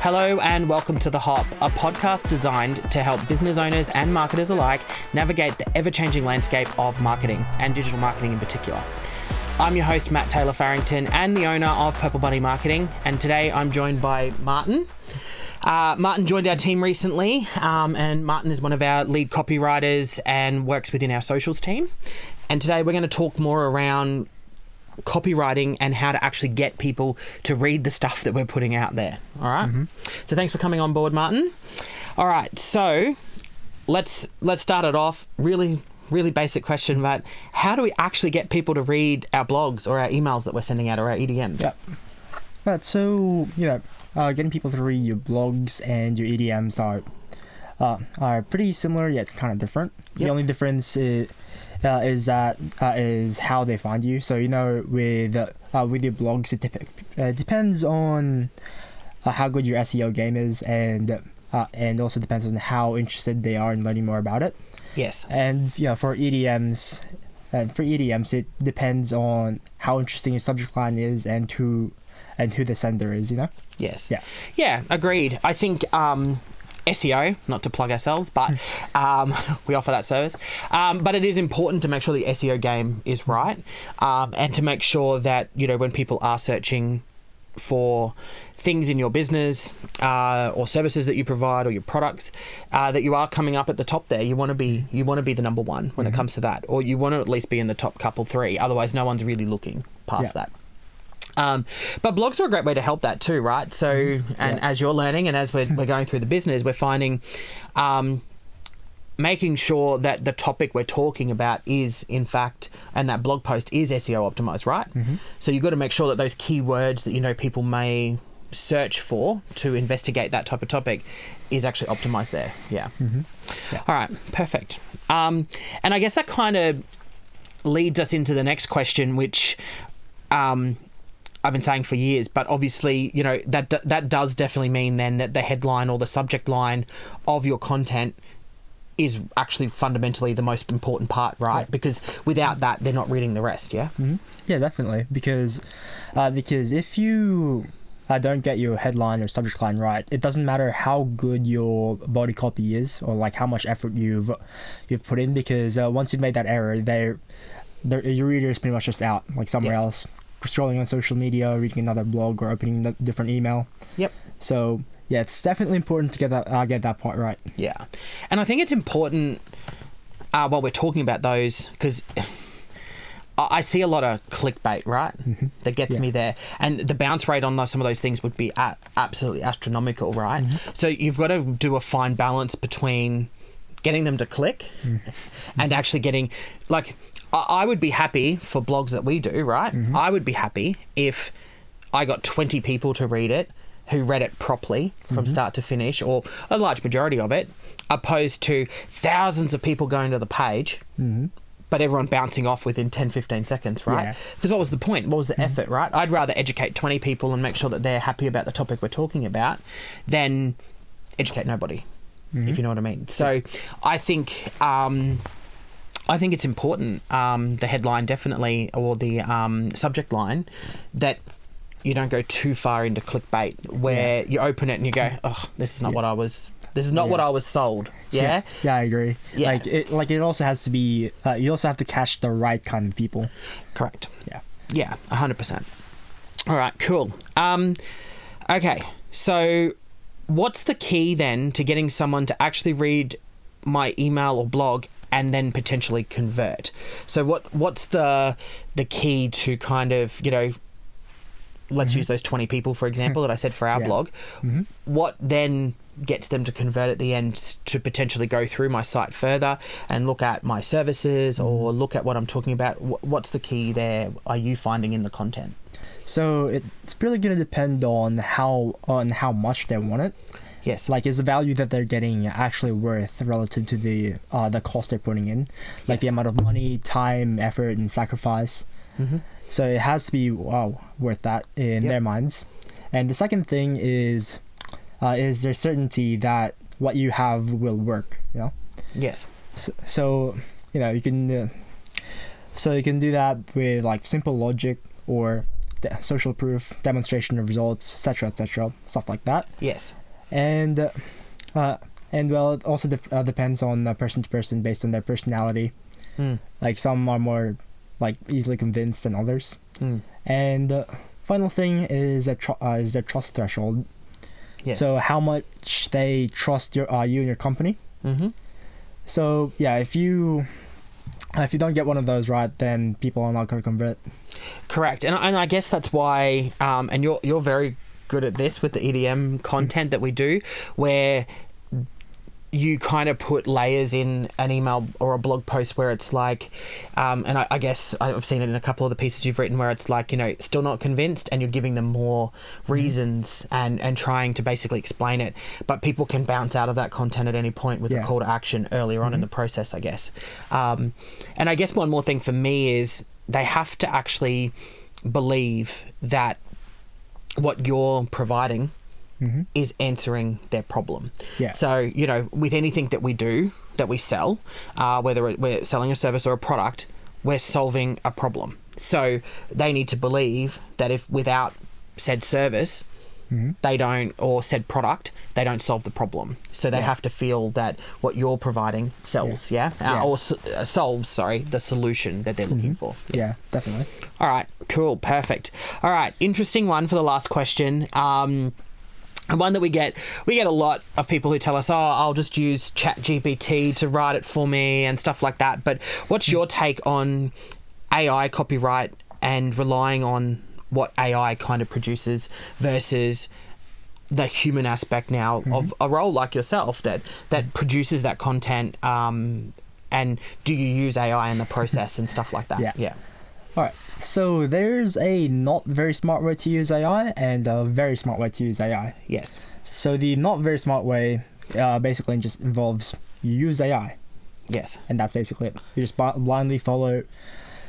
Hello and welcome to The Hop, a podcast designed to help business owners and marketers alike navigate the ever-changing landscape of marketing and digital marketing in particular. I'm your host, Matt Taylor Farrington, and the owner of Purple Bunny Marketing, and today I'm joined by Martin. Martin joined our team recently, and Martin is one of our lead copywriters and works within our socials team. And today we're going to talk more around copywriting and how to actually get people to read the stuff that we're putting out there. All right. Mm-hmm. So thanks for coming on board, Martin. All right. So let's start it off. Really basic question, but how do we actually get people to read our blogs or our emails that we're sending out or our EDMs? Yeah. Right. So getting people to read your blogs and your EDMs are pretty similar yet kind of different. Yep. The only difference is how they find you. So with your blogs, it depends on how good your SEO game is, and also depends on how interested they are in learning more about it. Yes. And for EDMs, it depends on how interesting your subject line is and who the sender is. Yes. Yeah. Yeah. Agreed. I think SEO, not to plug ourselves, but we offer that service. But it is important to make sure the SEO game is right, and to make sure that, when people are searching for things in your business or services that you provide or your products, that you are coming up at the top there. You want to be the number one when it comes to that, or you want to at least be in the top couple three. Otherwise, no one's really looking past that. But blogs are a great way to help that too, right? So, as you're learning and as we're going through the business, we're finding making sure that the topic we're talking about is, in fact, and that blog post is SEO optimized, right? Mm-hmm. So you've got to make sure that those keywords that people may search for to investigate that type of topic is actually optimized there. Yeah. Mm-hmm. Yeah. All right. Perfect. And I guess that kind of leads us into the next question, which I've been saying for years, but obviously, that does definitely mean then that the headline or the subject line of your content is actually fundamentally the most important part, right? Yeah. Because without that, they're not reading the rest, yeah? Mm-hmm. Yeah, definitely. Because if you don't get your headline or subject line right, it doesn't matter how good your body copy is or like how much effort you've put in, because once you've made that error, your reader is pretty much just out, like somewhere else, scrolling on social media, reading another blog, or opening a different email. Yep. So yeah, it's definitely important to get that part right. Yeah, and I think it's important while we're talking about those, because I see a lot of clickbait, right? Mm-hmm. That gets me there, and the bounce rate on some of those things would be absolutely astronomical, right? Mm-hmm. So you've got to do a fine balance between getting them to click and actually getting, like, I would be happy for blogs that we do, right? Mm-hmm. I would be happy if I got 20 people to read it who read it properly from start to finish, or a large majority of it, opposed to thousands of people going to the page, but everyone bouncing off within 10, 15 seconds, right? Because what was the point? What was the effort, right? I'd rather educate 20 people and make sure that they're happy about the topic we're talking about than educate nobody, if you know what I mean. So I think it's important, the headline definitely, or the subject line, that you don't go too far into clickbait where you open it and you go, oh, this is not what I was sold. Yeah? Yeah, I agree. Yeah. It also has to be, you also have to catch the right kind of people. Correct. Yeah. Yeah, 100%. All right, cool. Okay, so what's the key then to getting someone to actually read my email or blog and then potentially convert? So what's the key to kind of, let's use those 20 people, for example, that I said for our blog. Mm-hmm. What then gets them to convert at the end to potentially go through my site further and look at my services or look at what I'm talking about? What's the key there are you finding in the content? So it's really going to depend on how much they want it. Yes. Like, is the value that they're getting actually worth relative to the cost they're putting in? Like the amount of money, time, effort, and sacrifice. Mm-hmm. So it has to be worth that in their minds. And the second thing is there certainty that what you have will work, Yes. So you can do that with like simple logic, or social proof, demonstration of results, etc., stuff like that. Yes. And well, it also depends on person to person based on their personality. Like some are more like easily convinced than others. And final thing is their trust threshold. Yes. So how much they trust you and your company. So yeah, if you don't get one of those right, then people are not going to convert. Correct. And I guess that's why, and you're very good at this with the EDM content that we do, where you kind of put layers in an email or a blog post where it's like, and I guess I've seen it in a couple of the pieces you've written where it's like, still not convinced, and you're giving them more reasons and trying to basically explain it. But people can bounce out of that content at any point with a call to action earlier on in the process, I guess. And I guess one more thing for me is they have to actually believe that what you're providing is answering their problem. Yeah. So, with anything that we do, that we sell, whether we're selling a service or a product, we're solving a problem. So they need to believe that if without said service, they don't, or said product, they don't solve the problem. So they have to feel that what you're providing sells, or solves, the solution that they're looking for. Yeah, definitely. All right, cool, perfect. All right, interesting one for the last question. And one that we get a lot of people who tell us, I'll just use ChatGPT to write it for me and stuff like that. But what's your take on AI copyright and relying on what AI kind of produces versus the human aspect now of a role like yourself that produces that content? And do you use AI in the process and stuff like that? Yeah. All right. So there's a not very smart way to use AI and a very smart way to use AI. Yes. So the not very smart way basically just involves you use AI. Yes. And that's basically it. You just blindly follow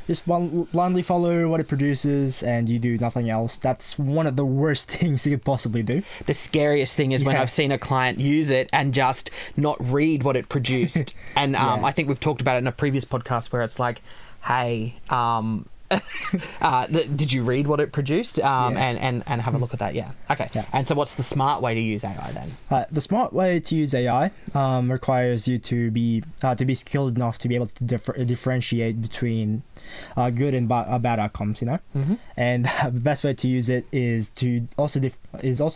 what it produces and you do nothing else. That's one of the worst things you could possibly do. The scariest thing is when I've seen a client use it and just not read what it produced. And I think we've talked about it in a previous podcast where it's like, hey, did you read what it produced? And have a look at that. Okay. And so what's the smart way to use AI then? The smart way to use AI requires you to be skilled enough to be able to differentiate between good and bad outcomes, and the best way to use it is to also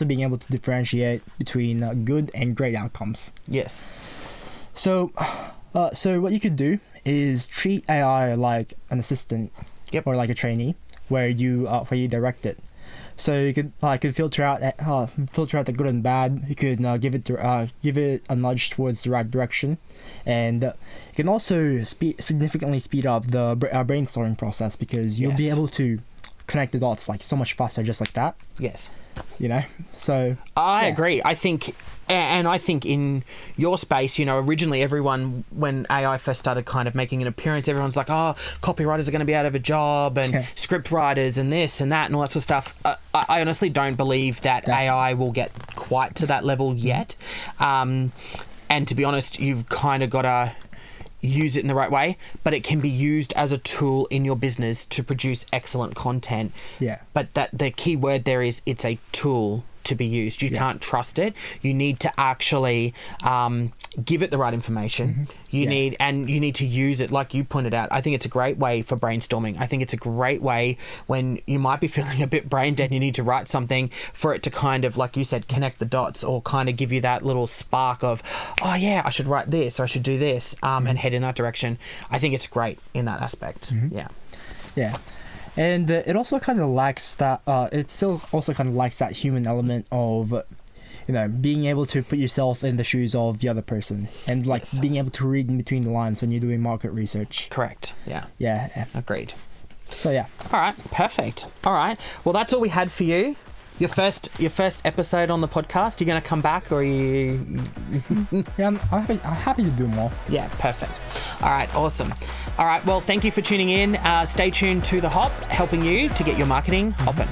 being able to differentiate between good and great outcomes. Yes. So what you could do is treat AI like an assistant. Or like a trainee, where you direct it. So you could filter out the good and bad. You could give it a nudge towards the right direction, and you can also significantly speed up the brainstorming process because you'll be able to connect the dots like so much faster, just like that. Yes. So I agree. I think in your space, originally everyone, when AI first started kind of making an appearance, everyone's like, copywriters are going to be out of a job and script writers and this and that and all that sort of stuff. I honestly don't believe that AI will get quite to that level yet. And to be honest, you've kind of got to use it in the right way, but it can be used as a tool in your business to produce excellent content. Yeah. But that the key word there is it's a tool to be used. You can't trust it. You need to actually give it the right information. You need to use it like you pointed out. I think it's a great way for brainstorming. I think it's a great way when you might be feeling a bit brain dead and you need to write something for it to kind of, like you said, connect the dots or kind of give you that little spark of, I should write this or I should do this and head in that direction. I think it's great in that aspect. Yeah. And it also kind of lacks that. It still also kind of lacks that human element of, being able to put yourself in the shoes of the other person and being able to read in between the lines when you're doing market research. Correct. Yeah. Yeah. Agreed. So yeah. All right. Perfect. All right. Well, that's all we had for you. Your first episode on the podcast. You're going to come back, or are you? Yeah, I'm happy to do more. Yeah, perfect. All right, awesome. All right, well, thank you for tuning in. Stay tuned to The Hop, helping you to get your marketing hopping.